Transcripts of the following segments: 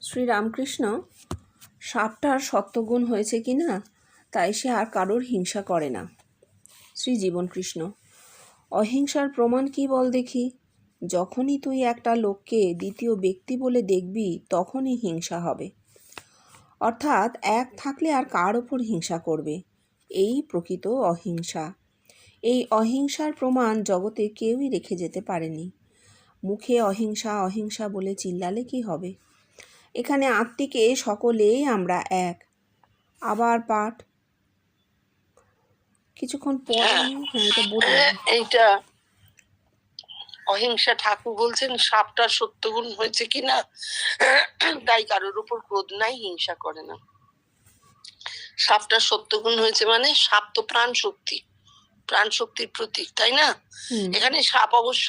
শ্রীরামকৃষ্ণ সাপটার সত্যগুণ হয়েছে কি না তাই সে আর কারোর হিংসা করে না। শ্রী জীবনকৃষ্ণ অহিংসার প্রমাণ কি বল দেখি? যখনই তুই একটা লোককে দ্বিতীয় ব্যক্তি বলে দেখবি তখনই হিংসা হবে, অর্থাৎ এক থাকলে আর কার ওপর হিংসা করবে, এই প্রকৃত অহিংসা। এই অহিংসার প্রমাণ জগতে কেউই রেখে যেতে পারেনি। মুখে অহিংসা অহিংসা বলে চিল্লালে কি হবে? এখানে আত্মিকে সকলেই আমরা এক। আবার পাঠ কিছুক্ষণ পরে এটা বললাম। এইটা অহিংসা ঠাকুর বলছেন সাপটার সত্যগুণ হয়েছে কিনা তাই কারোর উপর ক্রোধ নাই, হিংসা করে না। সাপটার সত্যগুণ হয়েছে মানে সাপ তো প্রাণ শক্তি, প্রাণ শক্তির প্রতীক, তাই না? এখানে সাপ অবশ্য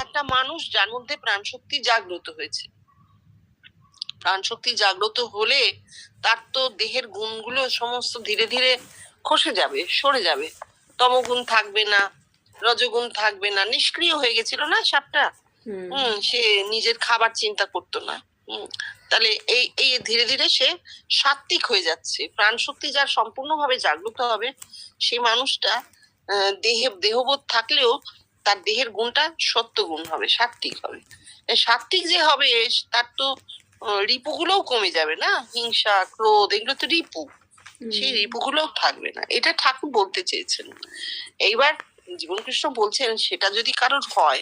একটা মানুষ যার মধ্যে প্রাণ শক্তি জাগ্রত হয়েছে। প্রাণ শক্তি জাগ্রত হলে তার তো দেহের গুণগুলো সমস্ত ধীরে ধীরে খসে যাবে, সরে যাবে। তমগুণ থাকবে না, রজগুণ থাকবে না, নিষ্ক্রিয় হয়ে গেছিল না সাপটা। সে নিজের খাবার চিন্তা করতো না। তাহলে এই ধীরে ধীরে সে সাত্ত্বিক হয়ে যাচ্ছে। প্রাণ শক্তি যার সম্পূর্ণভাবে জাগ্রত হবে সেই মানুষটা দেহবোধ থাকলেও তার দেহের গুণটা সত্য গুণ হবে, সাত্ত্বিক হবে। সাত্ত্বিক যে হবে তার তো রিপুগুলোও কমে যাবে না, হিংসা ক্রোধ এগুলো তো রিপু, সেই রিপুগুলোও থাকবে না। এটা ঠাকুর বলতে চেয়েছেন। এইবার জীবনকৃষ্ণ বলছেন সেটা যদি কারোর হয়,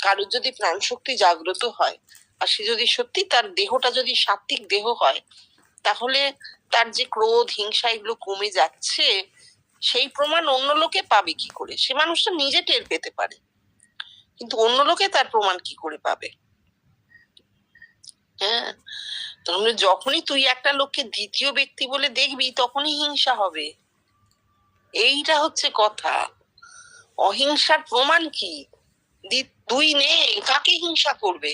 কারোর যদি প্রাণ শক্তি জাগ্রত হয় আর সে যদি সত্যি তার দেহটা যদি সাত্ত্বিক দেহ হয়, তাহলে তার যে ক্রোধ হিংসা এগুলো কমে যাচ্ছে সেই প্রমাণ অন্য লোকে পাবে কি করে? সে মানুষটা নিজে টের পেতে পারে, কিন্তু অন্য লোকে তার প্রমাণ কি করে পাবে? হ্যাঁ, তাহলে যখনই তুই একটা লোককে দ্বিতীয় ব্যক্তি বলে দেখবি তখনই হিংসা হবে। এইটা হচ্ছে কথা। অহিংসার প্রমাণ কি? দুই নেই, কাকে হিংসা করবে?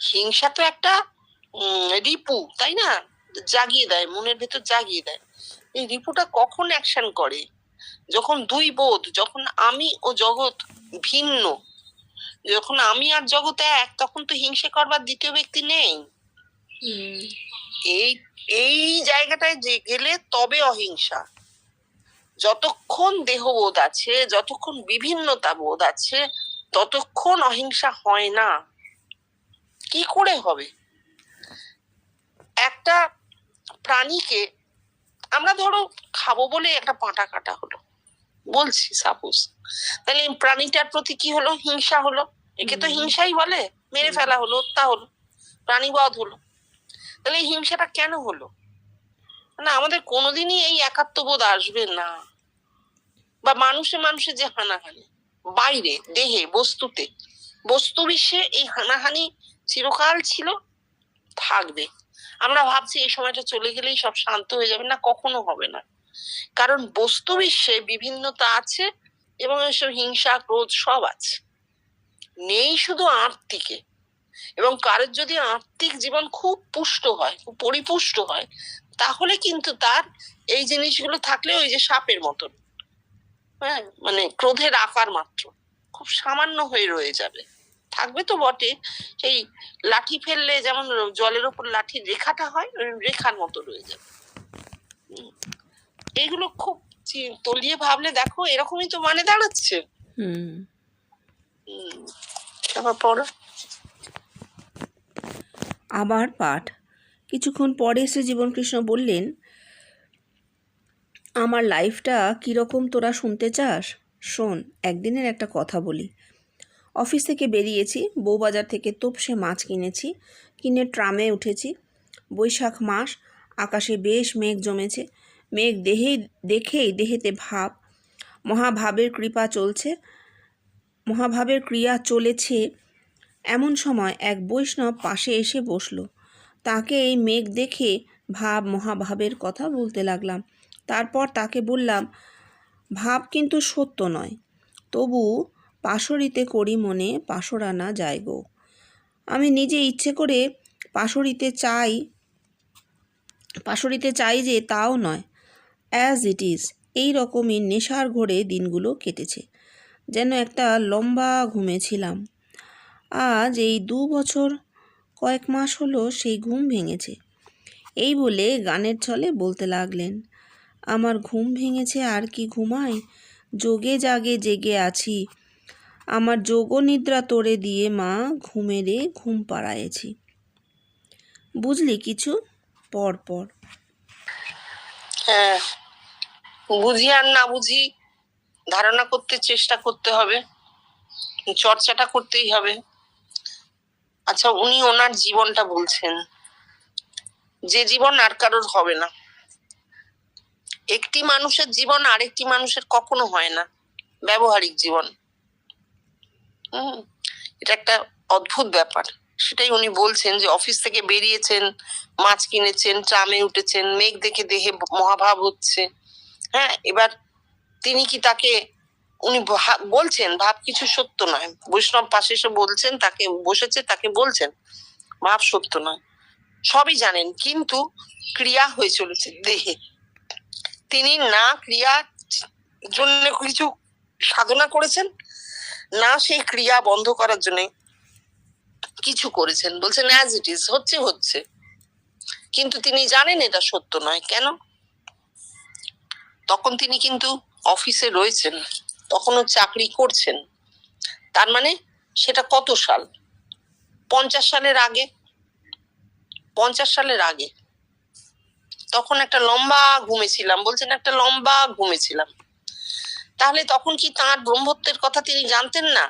হিংসা তো একটা রিপু, তাই না? জাগিয়ে দেয়, মনের ভেতর জাগিয়ে দেয়। এই রিপুটা কখন অ্যাকশন করে? যখন দুই বোধ, যখন আমি ও জগৎ ভিন্ন, যখন আমি আর জগৎ এক, তখন তো হিংসা করবার দ্বিতীয় ব্যক্তি নেই। এই জায়গাটায় যে গেলে তবে অহিংসা। যতক্ষণ দেহবোধ আছে, যতক্ষণ বিভিন্নতা বোধ আছে, ততক্ষণ অহিংসা হয় না। কি করে হবে? একটা প্রাণীকে আমরা ধরো খাবো বলে একটা পাঁটা কাটা হলো, বলছি সাপোজ, তাহলে প্রাণীটার প্রতি কি হলো? হিংসা হলো। একে তো হিংসাই বলে। মেরে ফেলা হলো, হত্যা হলো, প্রাণীবধ হলো। তাহলে এই হিংসাটা কেন হলো? না, আমাদের কোনোদিনই এই একাত্মবোধ আসবে না। বা মানুষে মানুষে যে হানাহানি বাইরে দেহে বস্তুতে, বস্তু বিশ্বে এই হানাহানি চিরকাল ছিল, থাকবে। আমরা ভাবছি এই সময়টা চলে গেলেই সব শান্ত হয়ে যাবে, না, কখনো হবে না। কারণ বস্তু বিশ্বে বিভিন্নতা আছে এবং এসব হিংসা ক্রোধ সব আছে, নেই শুধু আত্মিকে। এবং কারোর যদি আত্মিক জীবন খুব পুষ্ট হয়, খুব পরিপুষ্ট হয়, তাহলে কিন্তু তার এই জিনিসগুলো থাকলে ওই যে সাপের মতন, হ্যাঁ, মানে ক্রোধের আকার মাত্র খুব সামান্য হয়ে রয়ে যাবে। থাকবে তো বটে, সেই লাঠি ফেললে যেমন জলের উপর লাঠির রেখাটা হয়, রেখার মতো রয়ে যাবে। এগুলো খুব তলিয়ে ভাবলে দেখো এরকমই তো মানে দাঁড়াচ্ছে। আবার পাঠ কিছুক্ষণ পরে শ্রী জীবনকৃষ্ণ বললেন, আমার লাইফটা কীরকম তোরা শুনতে চাস? শোন, একদিনের একটা কথা বলি। অফিস থেকে বেরিয়েছি, বউবাজার থেকে তোপসে মাছ কিনেছি, কিনে ট্রামে উঠেছি। বৈশাখ মাস, আকাশে বেশ মেঘ জমেছে। মেঘ দেখেই দেহেতে ভাব, মহাভাবের কৃপা চলছে, মহাভাবের ক্রিয়া চলেছে। এমন সময় এক বৈষ্ণব পাশে এসে বসল। তাকে এই মেঘ দেখে ভাব মহাভাবের কথা বলতে লাগলাম। তারপর তাকে বললাম, ভাব কিন্তু সত্য নয়, তবু পাশরিতে করি মনে পাশরানা যায় গো। আমি নিজে ইচ্ছে করে পাশরিতে চাই যে তাও নয়, অ্যাজ ইট ইজ। এই রকমই নেশার ঘোরে দিনগুলো কেটেছে, যেন একটা লম্বা ঘুমেছিলাম। আজ এই 2 বছর কয়েক মাস হলো সেই ঘুম ভেঙেছে। এই বলে গানের ছলে বলতে লাগলেন, আমার ঘুম ভেঙেছে আর কি ঘুমাই, যোগে জাগে জেগে আছি, আমার যোগনিদ্রা তোরে দিয়ে মা ঘুমেরে ঘুম পাড়ায়েছি। বুঝলি কিছু? পর পর। হ্যাঁ, বুঝি আর না বুঝি ধারণা করতে চেষ্টা করতে হবে, চর্চাটা করতেই হবে। আচ্ছা, উনি ওনার জীবনটা বলছেন, যে জীবন আর কারোর হবে না। একটি মানুষের জীবন আরেকটি মানুষের কখনো হয় না, ব্যবহারিক জীবন। এটা একটা অদ্ভুত ব্যাপার। সেটাই উনি বলছেন যে অফিস থেকে বেরিয়েছেন, মাছ কিনেছেন, ট্রামে উঠেছেন, মেঘ দেখে দেহে মহাভাব হচ্ছে। হ্যাঁ, এবার তিনি কি তাকে উনি বলছেন ভাব কিছু সত্য নয়, বৈষ্ণব পাশে এসে বলছেন, তাকে বসেছে, তাকে বলছেন ভাব সত্য নয়, সবই জানেন, কিন্তু ক্রিয়া হয়ে চলেছে দেহে। তিনি না ক্রিয়ার জন্য কিছু সাধনা করেছেন, না সেই ক্রিয়া বন্ধ করার জন্য কিছু করেছেন। বলছেন অ্যাজ ইট ইজ, হচ্ছে হচ্ছে, কিন্তু তিনি জানেন এটা সত্য নয়। কেন? তখন তিনি কিন্তু অফিসে রয়েছেন, তখনও চাকরি করছেন। তার মানে সেটা কত সাল? 50 সালের আগে। 50 সালের আগে তখন একটা লম্বা ঘুমেছিলাম, বলছেন একটা লম্বা ঘুমেছিলাম। তাহলে তখন কি তাঁর ব্রহ্মত্বের কথা তিনি জানতেন না?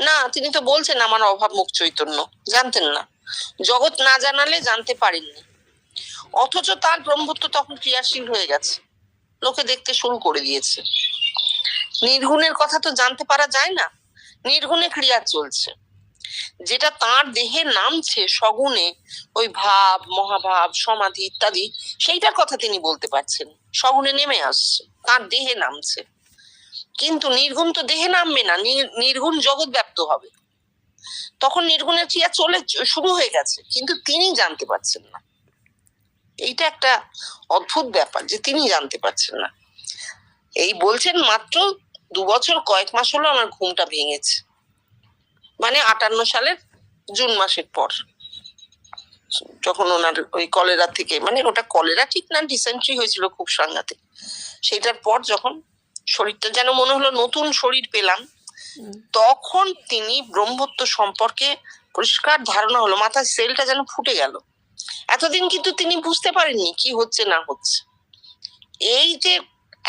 না, তিনি তো বলছেন আমার অভাব মুখ চৈতন্য, জানতেন না। জগৎ না জানালে জানতে পারেননি, অথচ তার ব্রহ্মত্ব তখন ক্রিয়াশীল হয়ে গেছে, লোকে দেখতে শুরু করে দিয়েছে। নির্গুণের কথা তো জানতে পারা যায় না, নির্গুণে ক্রিয়া চলছে, যেটা তার দেহে নামছে সগুণে, ওই ভাব, মহাভাব, সমাধি ইত্যাদি, সেইটার কথা তিনি বলতে পারছেন। সগুণে নেমে আসছে, তার দেহে নামছে। কিন্তু নির্গুণ তো দেহে নামবে না, নির্গুণ জগৎ ব্যাপ্ত হবে। তখন নির্গুণের ক্রিয়া শুরু হয়ে গেছে, কিন্তু তিনি জানতে পারছেন না। এইটা একটা অদ্ভুত ব্যাপার যে তিনি জানতে পারছেন না। এই বলছেন মাত্র 2 বছর কয়েক মাস হলো আমার ঘুমটা ভেঙেছে, মানে 58 সালের জুন মাসের পর, যখন ওনার ওই কলেরা থেকে, মানে ওটা কলেরা ঠিক না, ডিসেন্ট্রি হয়েছিল খুব সাংঘাতিক। সেটার পর যখন শরীরটা যেন মনে হলো নতুন শরীর পেলাম, তখন তিনি ব্রহ্মত্ব সম্পর্কে পরিষ্কার ধারণা হলো, মাথার সেলটা যেন ফুটে গেল। এতদিন কিন্তু তিনি বুঝতে পারেননি কি হচ্ছে না হচ্ছে। এই যে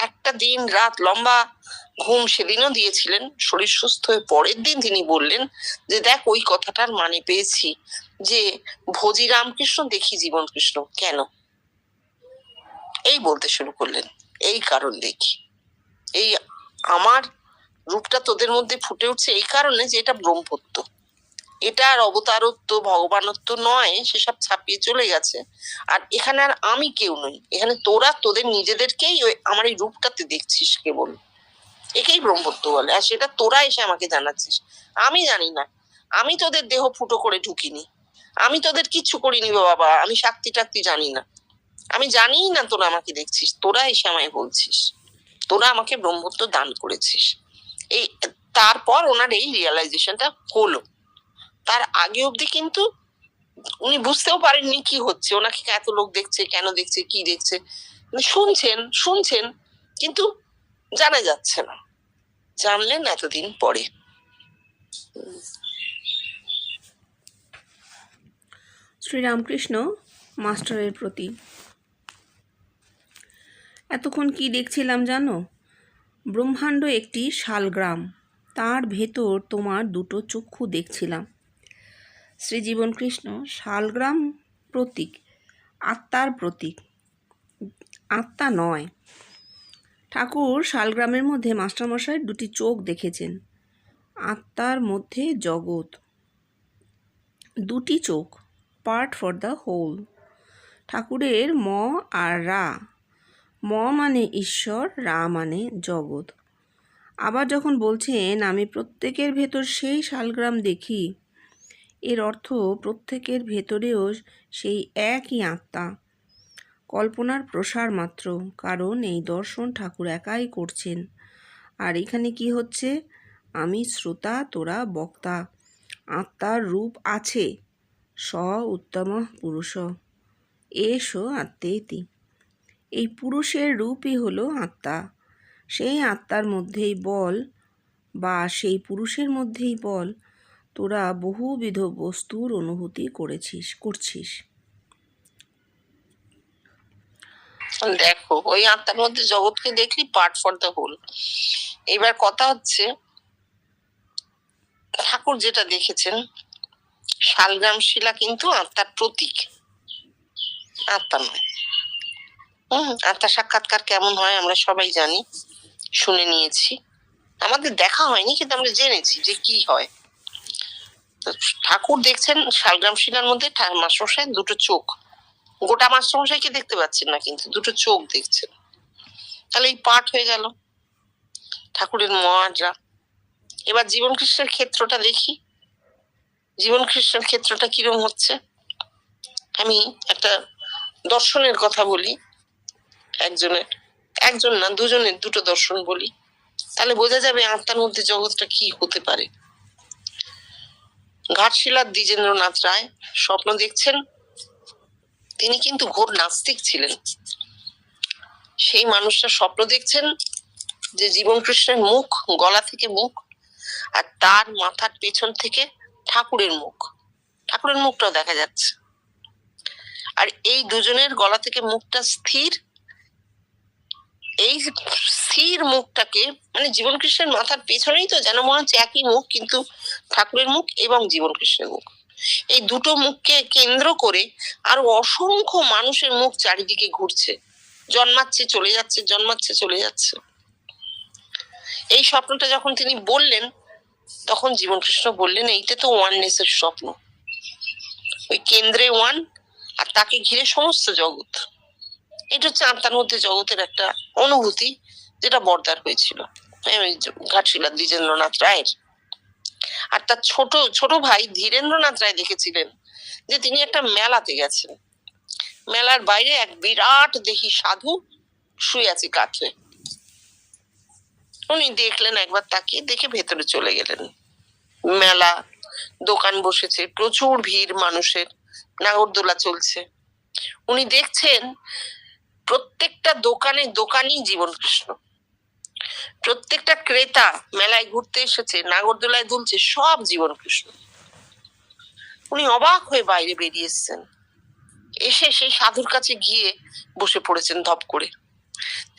একটা দিন রাত লম্বা ঘুম সেদিনও দিয়েছিলেন, শরীর সুস্থ হয়ে পরের দিন তিনি বললেন যে দেখ, ওই কথাটার মানে পেয়েছি, যে ভজি রামকৃষ্ণ দেখি জীবন কৃষ্ণ। কেন? এই বলতে শুরু করলেন, এই কারণ দেখি, এই আমার রূপটা তোদের মধ্যে ফুটে উঠছে এই কারণে যে এটা ব্রহ্মত্ব, এটা আর অবতারত্ব ভগবানত্ব নয়, সেসব ছাপিয়ে চলে গেছে। আর এখানে আর আমি কেউ নই, এখানে তোরা তোদের নিজেদেরকেই আমার এই রূপটাতে দেখছিস কেবল, একেই ব্রহ্মত্ব বলে। আর সেটা তোরা এসে আমাকে জানাচ্ছিস, আমি জানি না, আমি তোদের দেহ ফুটো করে ঢুকিনি, আমি তোদের কিচ্ছু করিনি বাবা, আমি শাক্তি টাক্তি জানি না, আমি জানি না তোরা আমাকে দেখছিস, তোরা এসে আমায় বলছিস, তোরা আমাকে ব্রহ্মত্ব দান করেছিস। এই তারপর ওনার এই রিয়েলাইজেশনটা হলো। তার আগে অব্দি কিন্তু উনি বুঝতেও পারেননি কি হচ্ছে, ওনাকে এত লোক দেখছে, কেন দেখছে, কি দেখছে, শুনছেন কিন্তু জানা যাচ্ছে না। জানলেন এতদিন পরে। শ্রীরামকৃষ্ণ মাস্টারের প্রতি। এতক্ষণ কি দেখছিলাম জানো? ব্রহ্মাণ্ড একটি শালগ্রাম, তার ভেতর তোমার দুটো চক্ষু দেখছিলাম। শ্রীজীবন কৃষ্ণ শালগ্রাম প্রতীক, আত্মার প্রতীক, আত্মা নয়। ঠাকুর শালগ্রামের মধ্যে মাস্টারমশাইয়ের দুটি চোখ দেখেছেন, আত্মার মধ্যে জগৎ। দুটি চোখ, পার্ট ফর দ্য হোল। ঠাকুরের ম আর রা, ম মানে ঈশ্বর, রা মানে জগৎ। আবার যখন বলছেন আমি প্রত্যেকের ভেতর সেই শালগ্রাম দেখি, এর অর্থ প্রত্যেকের ভেতরেও সেই একই আত্মা, কল্পনার প্রসার মাত্র, কারণ এই দর্শন ঠাকুর একাই করছেন। আর এখানে কি হচ্ছে? আমি শ্রোতা, তোরা বক্তা, আত্মার রূপ আছে, স উত্তম পুরুষ এষ আত্মেতি। এই পুরুষের রূপই হলো আত্মা। সেই আত্মার মধ্যেই বল বা সেই পুরুষের মধ্যেই বল তোরা বহুবিধ বস্তুর অনুভূতি করছিস। দেখো, ওই আত্মার মধ্যে জগৎকে দেখলি পার্ট ফর দ্য হোল। এবার কথা হচ্ছে, ঠাকুর যেটা দেখেছেন, শালগ্রাম শিলা কিন্তু আত্মার প্রতীক, আত্মা নয়। আত্মা সাক্ষাৎকার কেমন হয় আমরা সবাই জানি, শুনে নিয়েছি। আমাদের দেখা হয়নি, কিন্তু আমরা জেনেছি যে কি হয়। ঠাকুর দেখছেন শালগ্রাম শিলার মধ্যে মাস্টারমশাই দুটো চোখ, গোটা মাস্টারমশাইকে দেখতে পাচ্ছেন না, কিন্তু দুটো চোখ দেখছেন। তাহলে এই পাঠ হয়ে গেল ঠাকুরের মহাজা। এবার জীবন কৃষ্ণের ক্ষেত্রটা দেখি। জীবন কৃষ্ণের ক্ষেত্রটা কিরম হচ্ছে। আমি একটা দর্শনের কথা বলি, একজন না, দুজনের দুটো দর্শন বলি, তাহলে বোঝা যাবে আত্মার মধ্যে জগৎটা কি হতে পারে। ঘাটশিলার দ্বিজেন্দ্রনাথ রায় স্বপ্ন দেখছেন। তিনি কিন্তু ঘোর নাস্তিক ছিলেন। সেই মানুষটা স্বপ্ন দেখছেন যে জীবন কৃষ্ণের মুখ, গলা থেকে মুখ, আর তার মাথার পেছন থেকে ঠাকুরের মুখ, ঠাকুরের মুখটাও দেখা যাচ্ছে। আর এই দুজনের গলা থেকে মুখটা স্থির। এই স্থির মুখটাকে, মানে জীবন কৃষ্ণের মাথার পেছনেই তো যেন মনে হচ্ছে একই মুখ, কিন্তু ঠাকুরের মুখ এবং জীবন কৃষ্ণের মুখ, এই দুটো মুখকে কেন্দ্র করে আরো অসংখ্য মানুষের মুখ চারিদিকে ঘুরছে, জন্মাচ্ছে চলে যাচ্ছে, জন্মাচ্ছে চলে যাচ্ছে। এই স্বপ্নটা যখন তিনি বললেন, তখন জীবন কৃষ্ণ বললেন, এইটা তো ওয়াননেসের স্বপ্ন। ওই কেন্দ্রে ওয়ান, আর তাকে ঘিরে সমস্ত জগৎ। এটা হচ্ছে আত্মার মধ্যে জগতের একটা অনুভূতি, যেটা বর্দার হয়েছিল ঘাটশিলার দ্বিজেন্দ্রনাথ রায়ের। আর তার ছোট ভাই ধীরেন্দ্রনাথ রায় দেখেছিলেন যে তিনি একটা মেলাতে গেছেন। মেলার বাইরে এক বিরাট দেহি সাধু শুয়ে আছে কাঠে। উনি দেখলেন, একবার তাকিয়ে দেখে ভেতরে চলে গেলেন। মেলা, দোকান বসেছে, প্রচুর ভিড় মানুষের, নাগরদোলা চলছে। উনি দেখছেন প্রত্যেকটা দোকানই জীবন কৃষ্ণ। প্রত্যেকটা ক্রেতা মেলায় ঘুরতে এসেছে, নাগরদোলায় দুলছে, সব জীবন কৃষ্ণ। উনি অবাক হয়ে বাইরে বেরিয়ে এসছেন। এসে সেই সাধুর কাছে গিয়ে বসে পড়েছেন ধপ করে।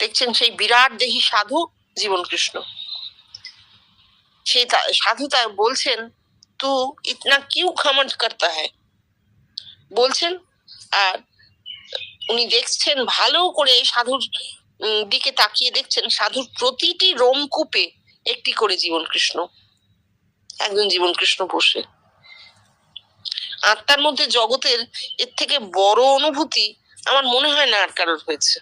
দেখছেন সেই বিরাট দেহি সাধু জীবন কৃষ্ণ। সেই সাধু তা বলছেন, তু ইতনা কিউ ঘমন্ড করতা হ্যায় বলছেন। আর উনি দেখছেন ভালো করে, সাধুর দিকে তাকিয়ে দেখছেন সাধুর প্রতিটি রোমকূপে একটি করে জীবন কৃষ্ণ, একজন জীবন কৃষ্ণ বসে। আত্মার মধ্যে জগতের এর থেকে বড় অনুভূতি আমার মনে হয় না আর কারোর হয়েছে।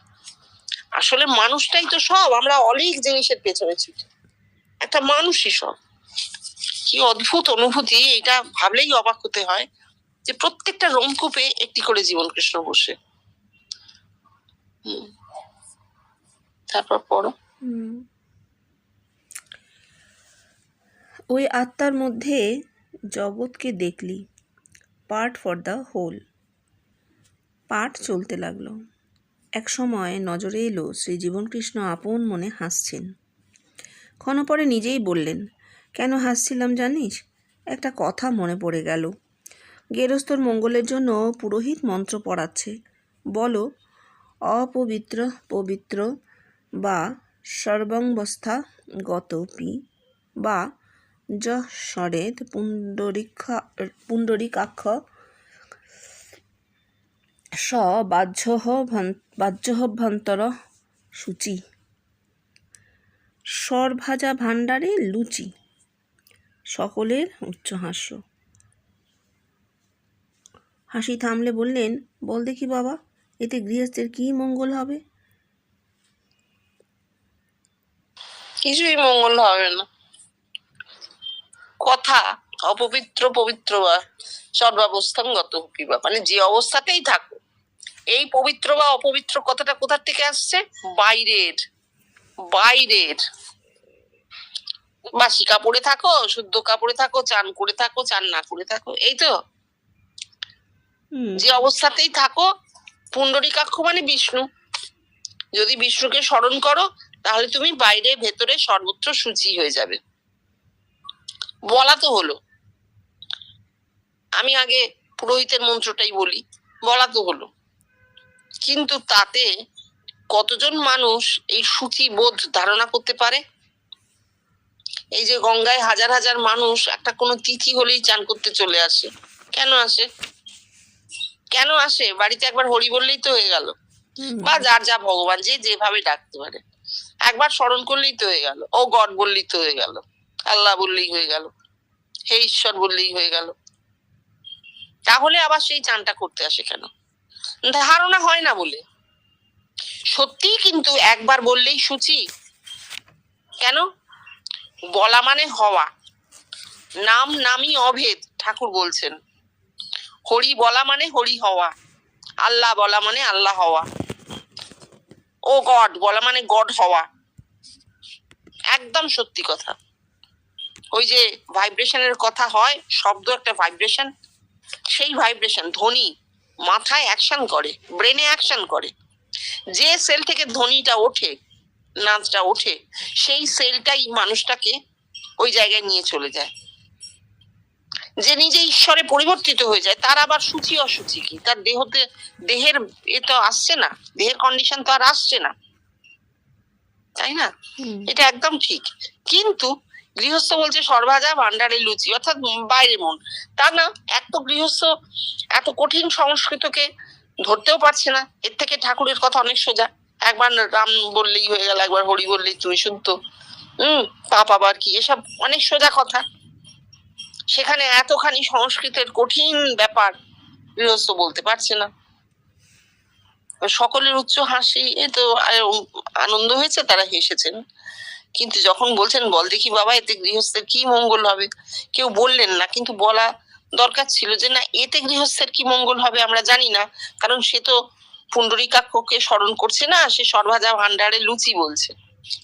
আসলে মানুষটাই তো সব, আমরা অনেক জিনিসের পেছনে ছুটি, একটা মানুষই সব। কি অদ্ভুত অনুভূতি, এটা ভাবলেই অবাক হতে হয় যে প্রত্যেকটা রোমকূপে একটি করে জীবন কৃষ্ণ বসে। তারপর পড়ো। ওই আত্মার মধ্যে জগৎকে দেখলি, পার্ট ফর দ্য হোল। পাঠ চলতে লাগলো। এক সময় নজরে এলো শ্রী জীবনকৃষ্ণ আপন মনে হাসছেন। ক্ষণপরে নিজেই বললেন, কেন হাসছিলাম জানিস? একটা কথা মনে পড়ে গেল। গেরস্থর মঙ্গলের জন্য পুরোহিত মন্ত্র পড়াচ্ছে। বলো, অপবিত্র পবিত্র বা সর্বাঙ্গস্থা গতপি বা যশরেদ পুণ্ডরিকাক্ষ স বাহ্যভ্যন্তর সূচি সরভাজা ভাণ্ডারে লুচি। সকলের উচ্চ হাস্য। হাসি থামলে বললেন, বল দেখি বাবা, এতে গৃহস্থের কি মঙ্গল হবে? কিছুই মঙ্গল হবে না। কথা অপবিত্র পবিত্র বা সর্বাবস্থাঙ্গত পিবা, মানে যে অবস্থাতেই থাকো। এই পবিত্র বা অপবিত্র কথাটা কোথা থেকে আসছে? বাইরের। বাসি কাপড়ে থাকো, শুদ্ধ কাপড়ে থাকো, চান করে থাকো, চান না করে থাকো, এই তো। হুম। যে অবস্থাতেই থাকো, পুণ্ডরীকাক্ষ মানে বিষ্ণু, যদি বিষ্ণুকে স্মরণ করো তাহলে তুমি বাইরে ভেতরে সর্বত্র শুচি হয়ে যাবে। বলা তো হলো, আমি আগে পুরোহিতের মন্ত্রটাই বলি, বলা তো হলো, কিন্তু তাতে কতজন মানুষ এই শুচি বোধ ধারণা করতে পারে? এই যে গঙ্গায় হাজার হাজার মানুষ একটা কোনো তিথি হলেই চান করতে চলে আসে, কেন আসে? কেন আসে? বাড়িতে একবার হরি বললেই তো হয়ে গেল, বা যার যা ভগবান যে যেভাবে ডাকতে পারে একবার স্মরণ করলেই তো হয়ে গেল, ও গড বললেই তো হয়ে গেল, আল্লাহ বললেই হয়ে গেল, হে ঈশ্বর বললেই হয়ে গেল। তাহলে আবার সেই চানটা করতে আসে কেন? ধারণা হয় না বলে। সত্যিই কিন্তু একবার বললেই শুচি। কেন? বলা মানে হওয়া, নাম নামই অভেদ ঠাকুর বলছেন। হরি বলা মানে হরি হওয়া, আল্লাহ বলা মানে আল্লাহ হওয়া, ও গড বলা মানে গড হওয়া। একদম সত্যি কথা। ওই যে ভাইব্রেশনের কথা হয়, শব্দ একটা ভাইব্রেশন, সেই ভাইব্রেশন ধ্বনি মাথায় অ্যাকশন করে, ব্রেনে অ্যাকশন করে। যে সেল থেকে ধ্বনিটা ওঠে, নাচটা ওঠে, সেই সেলটাই মানুষটাকে ওই জায়গায় নিয়ে চলে যায়। যে নিজে ঈশ্বরে পরিবর্তিত হয়ে যায়, তার আবার সূচি অসুচি কি? তার দেহতে, দেহের এ তো আসছে না, দেহের কন্ডিশন তো আর আসছে না, তাই না? এটা একদম ঠিক। কিন্তু গৃহস্থ বলছে সর্বাজা ভান্ডারে লুচি, অর্থাৎ বাইরে মন। তা না, এত গৃহস্থ এত কঠিন সংস্কৃতকে ধরতেও পারছে না। এর থেকে ঠাকুরের কথা অনেক সোজা, একবার রাম বললেই হয়ে গেল, একবার হরি বললেই তুমি শুদ্ধ। পাপ আবার কি, এসব অনেক সোজা কথা। সেখানে এতখানি সংস্কৃতের কঠিন ব্যাপার গৃহস্থ বলতে পারছে না। সকলের উচ্চ হাসি, এ তো আনন্দ হয়েছে, তারা হেসেছেন। কিন্তু যখন বলছেন বল দেখি বাবা এতে গৃহস্থের কি মঙ্গল হবে, কেউ বললেন না, কিন্তু বলা দরকার ছিল যে না, এতে গৃহস্থের কি মঙ্গল হবে আমরা জানি না, কারণ সে তো পুণ্ডরীকাক্ষকে স্মরণ করছে না, সে সর্বাজা ভান্ডারে লুচি বলছে।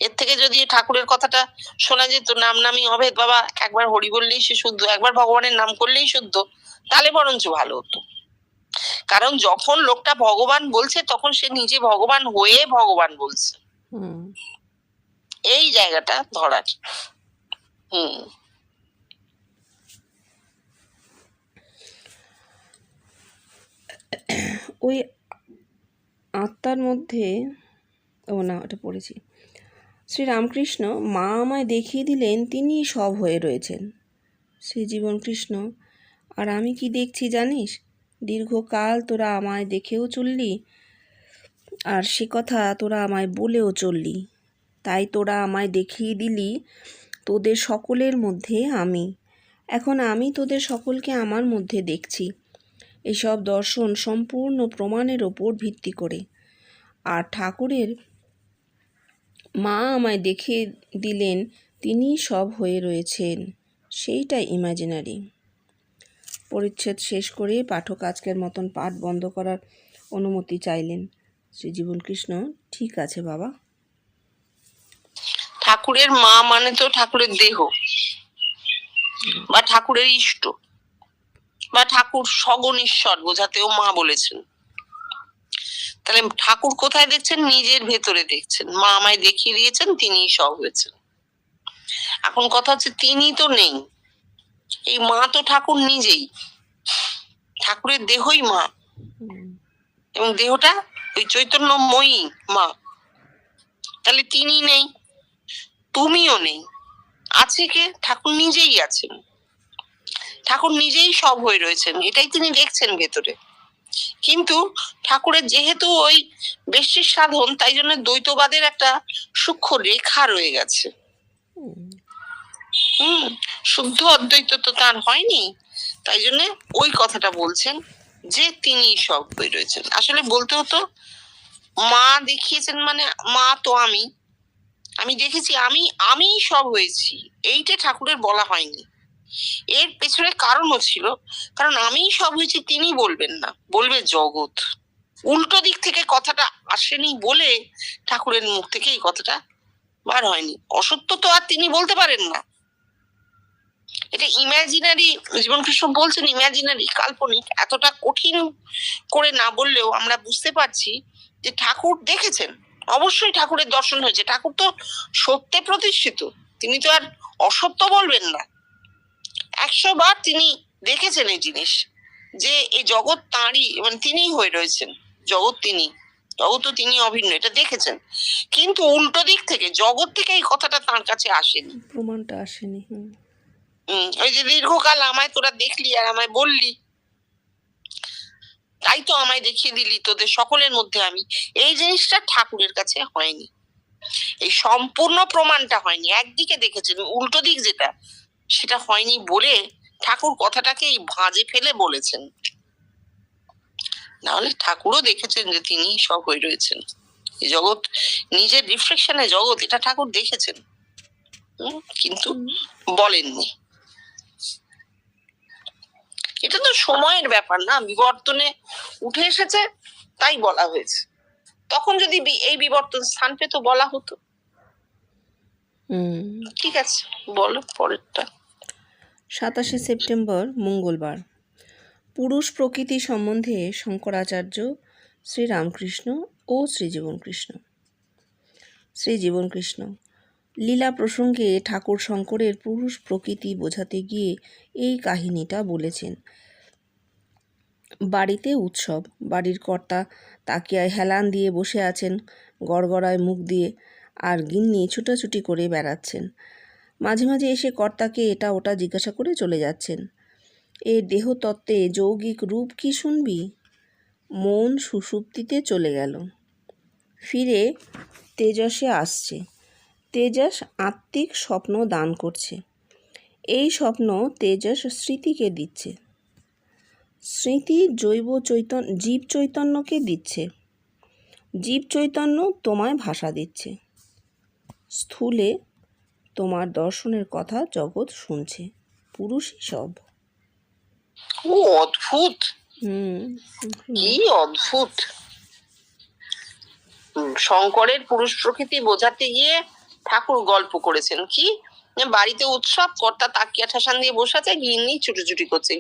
এর থেকে যদি ঠাকুরের কথাটা শোনা যেত, নাম নামই অভেদ বাবা, একবার হরি বললেই সে শুদ্ধ, একবার ভগবানের নাম করলেই শুদ্ধ, তাহলে বরঞ্চ ভালো হতো। কারণ যখন লোকটা ভগবান বলছে তখন সে নিজে ভগবান হয়ে ভগবান বলছে, এই জায়গাটা ধরার। ওই আত্মার মধ্যে, ও না ওটা পড়েছি, শ্রী রামকৃষ্ণ মা আমায় দেখিয়ে দিলেন তিনিই সব হয়ে রয়েছেন, শ্রী জীবন কৃষ্ণ। আর আমি কি দেখছি জানিস? দীর্ঘকাল তোরা আমায় দেখেও চললি, আর সে কথা তোরা আমায় বলেও চললি, তাই তোরা আমায় দেখিয়ে দিলি তোদের সকলের মধ্যে আমি। এখন আমি তোদের সকলকে আমার মধ্যে দেখছি। এসব দর্শন সম্পূর্ণ প্রমাণের ওপর ভিত্তি করে। আর ঠাকুরের মা আমায় দেখিয়ে দিলেন তিনিই সব হয়ে রয়েছেন, সেইটাই ইমাজিনারি। পরিচ্ছেদ শেষ করে পাঠক আজকের মতন পাঠ বন্ধ করার অনুমতি চাইলেন। শ্রীজীবন কৃষ্ণ: ঠিক আছে বাবা। ঠাকুরের মা মানে তো ঠাকুরের দেহ, বা ঠাকুরের ইষ্ট, বা ঠাকুর সগুণ ঈশ্বর বোঝাতেও মা বলেছেন। তাহলে ঠাকুর কোথায় দেখছেন? নিজের ভেতরে দেখছেন। মা আমায় দেখিয়ে দিয়েছেন তিনিই সব হয়েছেন। এখন কথা হচ্ছে তিনি তো নেই, এই মা তো ঠাকুর নিজেই, ঠাকুরের দেহই মা, এবং দেহটা ওই চৈতন্যময়ী মা। তাহলে তিনি নেই, তুমিও নেই, আছে কে? ঠাকুর নিজেই আছেন, ঠাকুর নিজেই সব হয়ে রয়েছেন, এটাই তিনি দেখছেন ভেতরে। কিন্তু ঠাকুরের যেহেতু ওই বেশির সাধন, তাই জন্য দ্বৈতবাদের একটা সূক্ষ্ম রেখা রয়ে গেছে। শুদ্ধ অদ্বৈত তো তার হয়নি, তাই জন্য ওই কথাটা বলছেন যে তিনি সব হয়ে রয়েছেন। আসলে বলতে হতো মা দেখিয়েছেন মানে মা তো আমি, আমি দেখেছি, আমি সব হয়েছি, এইটা ঠাকুরের বলা হয়নি। এর পেছনে কারণও ছিল, কারণ আমি সব হয়েছি তিনি বলবেন না, বলবে জগৎ। উল্টো দিক থেকে কথাটা আসেনি বলে ঠাকুরের মুখ থেকে এই কথাটা বার হয়নি। অসত্য তো আর তিনি বলতে পারেন না, এটা ইমাজিনারি, জীবন কৃষ্ণ বলছেন ইমাজিনারি, কাল্পনিক, এতটা কঠিন করে না বললেও আমরা বুঝতে পারছি যে ঠাকুর দেখেছেন। অবশ্যই ঠাকুরের দর্শন হয়েছে, ঠাকুর তো সত্যে প্রতিষ্ঠিত, তিনি তো আর অসত্য বলবেন না। 100 বার তিনি দেখেছেন এই জিনিস, যে এই জগৎ তাঁরই, মানে তিনিই হয়ে রয়েছেন, জগৎ তিনি, জগৎও তিনি অভিন্ন, এটা দেখেছেন। কিন্তু উল্টো দিক থেকে, জগৎ থেকে এই কথাটা তার কাছে আসেনি, প্রমাণটা আসেনি। ওই যে দীর্ঘকাল আমায় তোরা দেখলি আর আমায় বললি, তাই তো আমায় দেখিয়ে দিলি তোদের সকলের মধ্যে আমি, এই জিনিসটা ঠাকুরের কাছে হয়নি। এই সম্পূর্ণ প্রমাণটা হয়নি, একদিকে দেখেছেন, উল্টো দিক যেটা, সেটা হয়নি বলে ঠাকুর কথাটাকে এই ভাঁজে ফেলে বলেছেন। নাহলে ঠাকুরও দেখেছেন যে তিনি সব হয়ে রয়েছেন, এই জগৎ নিজের রিফ্লেকশনে জগৎ, এটা ঠাকুর দেখেছেন, কিন্তু বলেননি। এটা তো সময়ের ব্যাপার না, বিবর্তনে উঠে এসেছে তাই বলা হয়েছে। তখন যদি এই বিবর্তন স্থান পেত বলা হতো। ঠিক আছে, বলো পরেরটা। 27 সেপ্টেম্বর মঙ্গলবার। পুরুষ প্রকৃতি সম্বন্ধে শঙ্করাচার্য, শ্রীরামকৃষ্ণ ও শ্রীজীবনকৃষ্ণ। শ্রীজীবনকৃষ্ণ লীলা প্রসঙ্গে ঠাকুর শঙ্করের পুরুষ প্রকৃতি বোঝাতে গিয়ে এই কাহিনীটা বলেছেন। বাড়িতে উৎসব, বাড়ির কর্তা তাকিয়ায় হেলান দিয়ে বসে আছেন, গড়গড়ায় মুখ দিয়ে, আর গিন্নি ছুটাছুটি করে বেড়াচ্ছেন। মাঝে মাঝে এসে কর্তাকে এটা ওটা জিজ্ঞাসা করে চলে যাচ্ছেন। এ দেহতত্ত্বে যৌগিক রূপ কি শুনবি? মন সুষুপ্তিতে চলে গেল, ফিরে তেজসে আসছে। তেজস আত্মিক স্বপ্ন দান করছে। এই স্বপ্ন তেজস স্মৃতিকে দিচ্ছে, স্মৃতি জীব চৈতন্যকে দিচ্ছে, জীব চৈতন্য তোমায় ভাষা দিচ্ছে। স্থূলে তোমার দর্শনের কথা জগৎ শুনছে, পুরুষই সব। ও অদ্ভুত, কি অদ্ভুত। শঙ্করের পুরুষ প্রকৃতি বোঝাতে গিয়ে ঠাকুর গল্প করেছেন কি, বাড়িতে উৎসব, কর্তা তাকিয়া ঠাসান দিয়ে বসে আছে, গিন্নি ছুটোছুটি করছে,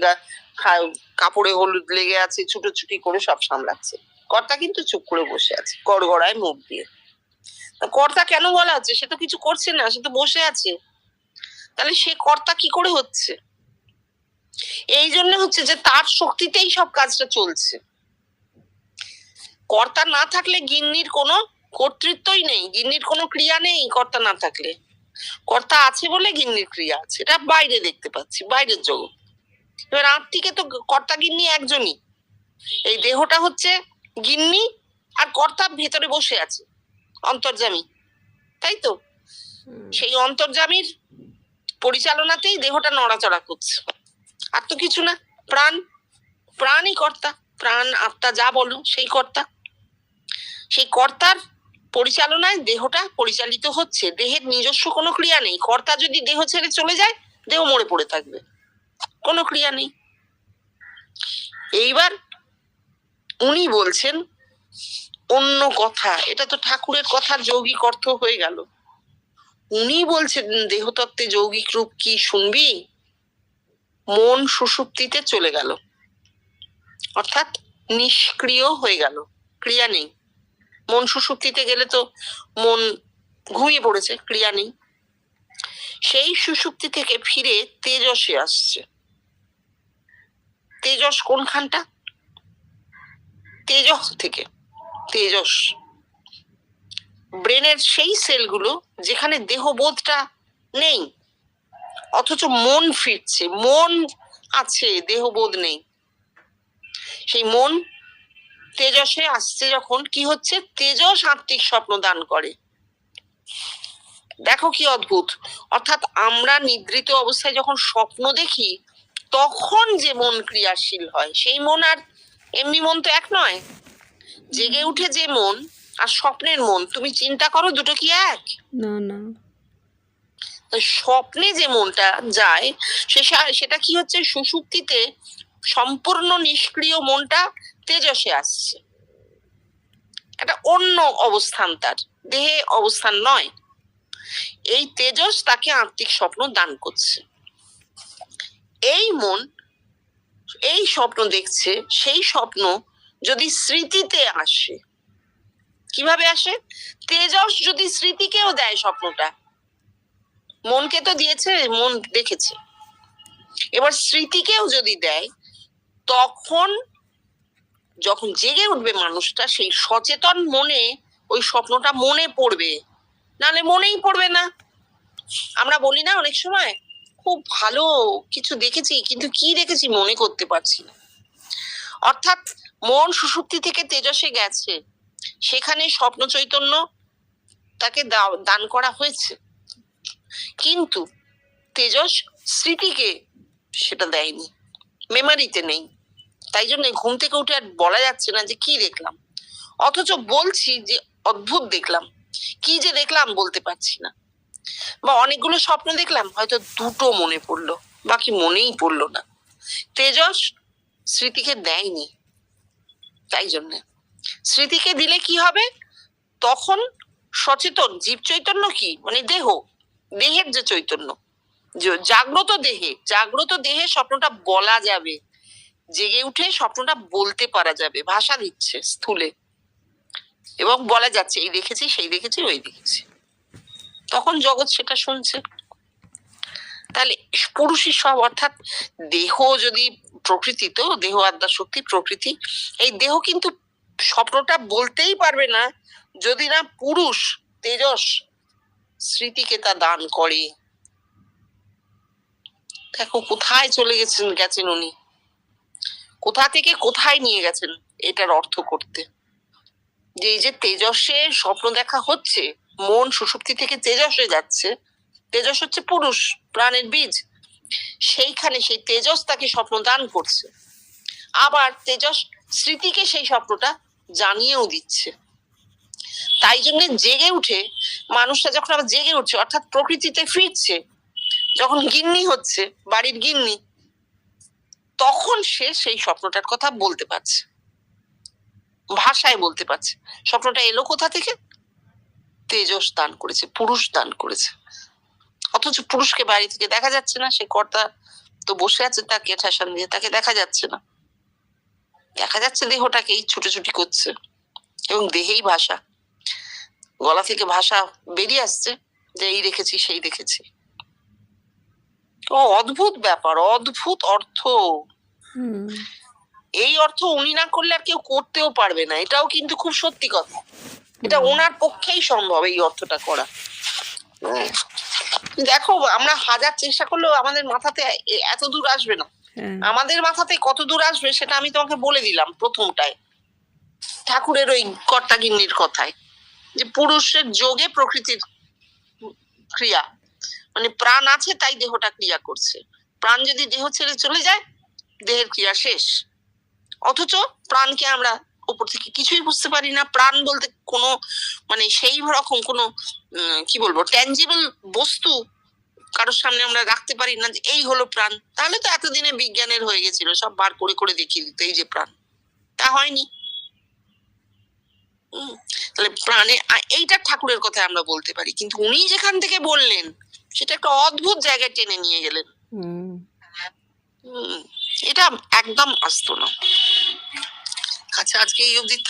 কাপড়ে হলুদ লেগে আছে, ছুটোছুটি করে সব সামলাচ্ছে। কর্তা কিন্তু চুপ করে বসে আছে, গড়গড়ায় মুখ দিয়ে। কর্তা কেন বলা হচ্ছে? সে তো কিছু করছে না, সে তো বসে আছে। তাহলে সে কর্তা কি করে হচ্ছে? এই জন্য হচ্ছে যে তার শক্তিতেই সব কাজটা চলছে। কর্তা না থাকলে গিন্নির কোনো কর্তৃত্বই নেই, গিন্নির কোনো ক্রিয়া নেই কর্তা না থাকলে। কর্তা আছে বলে গিন্নির ক্রিয়া আছে, এটা বাইরে দেখতে পাচ্ছি, বাইরের জগৎ। এবার আত্মিকে তো কর্তা গিন্নি একজনই, এই দেহটা হচ্ছে গিন্নি, আর কর্তা ভেতরে বসে আছে, অন্তর্যামী, তাই তো? সেই অন্তর্যামীর পরিচালনাতেই দেহটা নড়াচড়া করছে, আর তো কিছু না। প্রাণই কর্তা, প্রাণ আত্মা যা বলো সেই কর্তা। সেই কর্তার পরিচালনায় দেহটা পরিচালিত হচ্ছে, দেহের নিজস্ব কোনো ক্রিয়া নেই। কর্তা যদি দেহ ছেড়ে চলে যায়, দেহ মরে পড়ে থাকবে, কোনো ক্রিয়া নেই। এইবার উনি বলছেন অন্য কথা, এটা তো ঠাকুরের কথার যৌগিক অর্থ হয়ে গেল। উনি বলছেন দেহতত্ত্বে যৌগিক রূপ কি শুনবি? মন সুষুপ্তিতে চলে গেল, অর্থাৎ নিষ্ক্রিয় হয়ে গেল, ক্রিয়া নেই। মন সুষুপ্তিতে গেলে তো মন ঘুমিয়ে পড়েছে, ক্রিয়া নেই। সেই সুষুপ্তি থেকে ফিরে তেজসে আসছে। তেজস কোনখানটা? তেজস থেকে, তেজস ব্রেনের সেই সেলগুলো যেখানে দেহবোধটা নেই, অথচ মন ফিরছে, মন আছে, দেহবোধ নেই। সেই মন তেজসে আসছে যখন, কি হচ্ছে? তেজস আত্মিক স্বপ্ন দান করে। দেখো কি অদ্ভুত। অর্থাৎ আমরা নিদ্রিত অবস্থায় যখন স্বপ্ন দেখি, তখন যে মন ক্রিয়াশীল হয়, সেই মন আর এমনি মন তো এক নয়। জেগে উঠে যে মন আর স্বপ্নের মন, তুমি চিন্তা করো দুটো কি এক? না না। স্বপ্নে যে মনটা যায়, সেটা কি হচ্ছে? সুষুপ্তিতে সম্পূর্ণ নিষ্ক্রিয় মনটা তেজসে আসছে, একটা অন্য অবস্থান, তার দেহে অবস্থান নয়। এই তেজস তাকে আত্মিক স্বপ্ন দান করছে। এই মন এই স্বপ্ন দেখছে, সেই স্বপ্ন যদি স্মৃতিতে আসে, কিভাবে আসে? তেজস যদি স্মৃতিকেও দেয় স্বপ্নটা, মনকে তো দিয়েছে, মন দেখেছে, এবার স্মৃতিকেও যদি দেয়, তখন যখন জেগে উঠবে মানুষটা, সেই সচেতন মনে ওই স্বপ্নটা মনে পড়বে, নাহলে মনেই পড়বে না। আমরা বলি না অনেক সময়, খুব ভালো কিছু দেখেছি, কিন্তু কি দেখেছি মনে করতে পারছি না। অর্থাৎ মন সুষুপ্তি থেকে তেজসে গেছে, সেখানে স্বপ্ন চৈতন্য তাকে দান করা হয়েছে, কিন্তু তেজস স্মৃতিকে সেটা দেয়নি, মেমারিতে নেই। তাই জন্য ঘুম থেকে উঠে আর বলা যাচ্ছে না যে কি দেখলাম, অথচ বলছি যে অদ্ভুত দেখলাম, কি যে দেখলাম বলতে পারছি না। বা অনেকগুলো স্বপ্ন দেখলাম, হয়তো দুটো মনে পড়লো, বাকি মনেই পড়লো না। তেজস স্মৃতিকে দেয়নি, তাই জন্য স্মৃতিকে দিলে কি হবে? তখন সচেতন জীব চৈতন্য কি মানে দেহের যে চৈতন্য, জাগ্রত দেহে স্বপ্নটা বলা যাবে, জেগে উঠে স্বপ্নটা বলতে পারা যাবে, ভাষা দিচ্ছে স্থূলে, এবং বলা যাচ্ছে এই দেখেছি, সেই দেখেছি, ওই দেখেছি, তখন জগৎ সেটা শুনছে। তাহলে পুরুষই সব, অর্থাৎ দেহ যদি প্রকৃতি, তো দেহ আদ্যা শক্তি প্রকৃতি, এই দেহ কিন্তু স্বপ্নটা বলতেই পারবে না যদি না পুরুষ তেজস স্মৃতিকে তা দান করে। দেখো কোথায় চলে গেছেন উনি, কোথা থেকে কোথায় নিয়ে গেছেন এটার অর্থ করতে। যে এই যে তেজসে স্বপ্ন দেখা হচ্ছে, মন সুষুপ্তি থেকে তেজসে যাচ্ছে, তেজস হচ্ছে পুরুষ, প্রাণের বীজ, সেইখানে সেই তেজস তাকে স্বপ্ন দান করছে, আবার তেজস স্মৃতিকে সেই স্বপ্নটা জানিয়েও দিচ্ছে। তাই জন্য জেগে উঠে মানুষটা যখন আবার জেগে উঠছে, অর্থাৎ প্রকৃতিতে ফিরছে, যখন গিন্নি হচ্ছে, বাড়ির গিন্নি, তখন সে সেই স্বপ্নটার কথা বলতে পারছে, ভাষায় বলতে পারছে। স্বপ্নটা এলো কোথা থেকে? তেজস দান করেছে, পুরুষ দান করেছে। অথচ পুরুষকে বাড়ি থেকে দেখা যাচ্ছে না, সে কর্তা তো বসে আছে তাকে ঠেসান দিয়ে, তাকে দেখা যাচ্ছে না, দেখা যাচ্ছে দেহটাকেই ছুটোছুটি করছে, এবং দেহেই ভাষা, গলা থেকে ভাষা বেরিয়ে আসছে যে এই দেখেছি, সেই দেখেছি। ও অদ্ভুত ব্যাপার, অদ্ভুত অর্থ। এই অর্থ উনি না করলে আর কেউ করতেও পারবে না, এটাও কিন্তু খুব সত্যি কথা। এটা ওনার পক্ষেই সম্ভব এই অর্থটা করা। দেখো আমরা হাজার চেষ্টা করলেও আমাদের মাথাতে এত দূর আসবে না। আমাদের মাথাতে কত দূর আসবে সেটা আমি তোমাকে বলে দিলাম প্রথমটায়, ঠাকুরের ওই কর্তা গিন্নির কথায়, যে পুরুষের যোগে প্রকৃতির ক্রিয়া, মানে প্রাণ আছে তাই দেহটা ক্রিয়া করছে, প্রাণ যদি দেহ ছেড়ে চলে যায় দেহের ক্রিয়া শেষ। অথচ প্রাণকে আমরা উপর থেকে কিছুই বুঝতে পারি না। প্রাণ বলতে কোনো মানে সেই রকম কোনো কি বলবো ট্যাঞ্জিবল বস্তু কারোর সামনে আমরা রাখতে পারি না যে এই হলো প্রাণ, তাহলে তো এতদিনে বিজ্ঞানের হয়ে গেছিল, সব বার করে করে দেখিয়ে দিত এই যে প্রাণ, তা হয়নি। তাহলে প্রাণে এইটা ঠাকুরের কথা আমরা বলতে পারি, কিন্তু উনি যেখান থেকে বললেন সেটা একটা অদ্ভুত জায়গায় টেনে নিয়ে গেলেন। এটা একদম আসতো না। আচ্ছা, আজকে এই অবধি